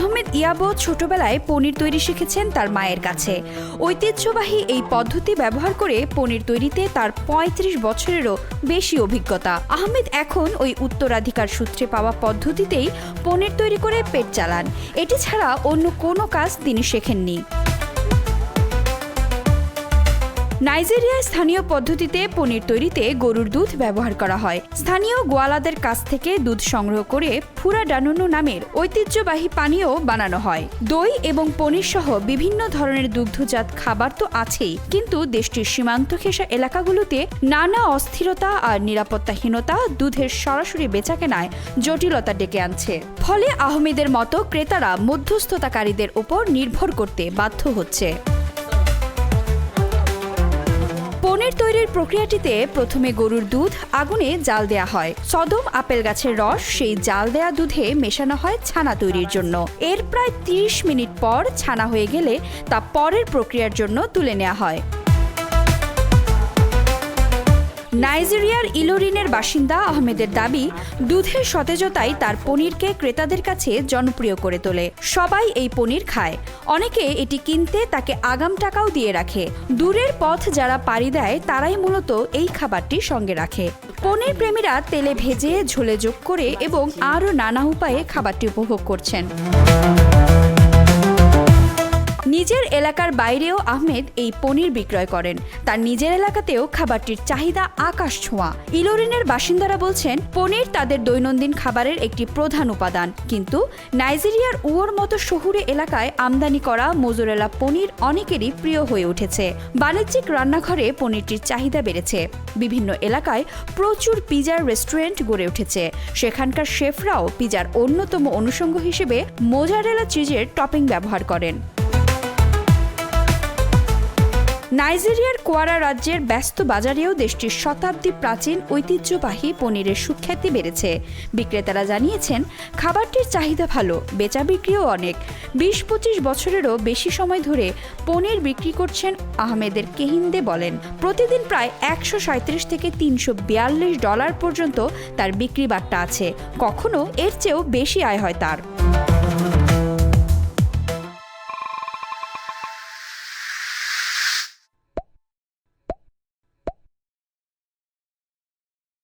আহমেদ ইয়াবো ছোটবেলায় পনির তৈরি শিখেছেন তার মায়ের কাছে। ঐতিহ্যবাহী এই পদ্ধতি ব্যবহার করে পনির তৈরিতে তার ৩৫ বছরেরও বেশি অভিজ্ঞতা। আহমেদ এখন ওই উত্তরাধিকার সূত্রে পাওয়া পদ্ধতিতেই পনির তৈরি করে পেট চালান। এটি ছাড়া অন্য কোনো কাজ তিনি শেখেননি। নাইজেরিয়ায় স্থানীয় পদ্ধতিতে পনির তৈরিতে গরুর দুধ ব্যবহার করা হয়। স্থানীয় গোয়ালাদের কাছ থেকে দুধ সংগ্রহ করে ফুরা ডানুনো নামের ঐতিহ্যবাহী পানীয় বানানো হয়। দই এবং পনির সহ বিভিন্ন ধরনের দুগ্ধজাত খাবার তো আছেই, কিন্তু দেশটির সীমান্ত ঘেঁষা এলাকাগুলোতে নানা অস্থিরতা আর নিরাপত্তাহীনতা দুধের সরাসরি বেচাকেনায় জটিলতা ডেকে আনছে। ফলে আহমেদের মতো ক্রেতারা মধ্যস্থতাকারীদের উপর নির্ভর করতে বাধ্য হচ্ছে। পনির তৈরির প্রক্রিয়াটিতে প্রথমে গরুর দুধ আগুনে জাল দেয়া হয়। সদম আপেল গাছের রস সেই জাল দেয়া দুধে মেশানো হয় ছানা তৈরির জন্য। এর প্রায় ৩০ মিনিট পর ছানা হয়ে গেলে তা পরের প্রক্রিয়ার জন্য তুলে নেওয়া হয়। নাইজেরিয়ার ইলোরিনের বাসিন্দা আহমেদের দাবি, দুধের সতেজতাই তার পনিরকে ক্রেতাদের কাছে জনপ্রিয় করে তোলে। সবাই এই পনির খায়, অনেকে এটি কিনতে তাকে আগাম টাকাও দিয়ে রাখে। দূরের পথ যারা পাড়ি দেয় তারাই মূলত এই খাবারটি সঙ্গে রাখে। পনির প্রেমীরা তেলে ভেজে ঝোলে যোগ করে এবং আরও নানা উপায়ে খাবারটি উপভোগ করছেন। নিজের এলাকার বাইরেও আহমেদ এই পনির বিক্রয় করেন। তার নিজের এলাকাতেও খাবারটির চাহিদা আকাশ ছোঁয়া। ইলোরিনের বাসিন্দারা বলছেন, পনির তাদের দৈনন্দিন খাবারের একটি প্রধান উপাদান, কিন্তু নাইজেরিয়ার উয়োর মতো শহুরে এলাকায় আমদানি করা মোজরেলা পনির অনেকেরই প্রিয় হয়ে উঠেছে। বাণিজ্যিক রান্নাঘরে পনিরটির চাহিদা বেড়েছে। বিভিন্ন এলাকায় প্রচুর পিজার রেস্টুরেন্ট গড়ে উঠেছে। সেখানকার শেফরাও পিজার অন্যতম অনুষঙ্গ হিসেবে মোজারেলা চিজের টপিং ব্যবহার করেন। নাইজেরিয়ার কোয়ারা রাজ্যের ব্যস্ত বাজারেও দেশটির শতাব্দী প্রাচীন ঐতিহ্যবাহী পনিরের সুখ্যাতি বেড়েছে। বিক্রেতারা জানিয়েছেন, খাবারটির চাহিদা ভালো, বেচা বিক্রিও অনেক। ২০-২৫ বছরেরও বেশি সময় ধরে পনির বিক্রি করছেন আহমেদের কেহিন্দে বলেন। প্রতিদিন প্রায় $১৩৭ থেকে $৩৪২ পর্যন্ত তার বিক্রি বাট্টা আছে। কখনো এর চেয়েও বেশি আয় হয় তার।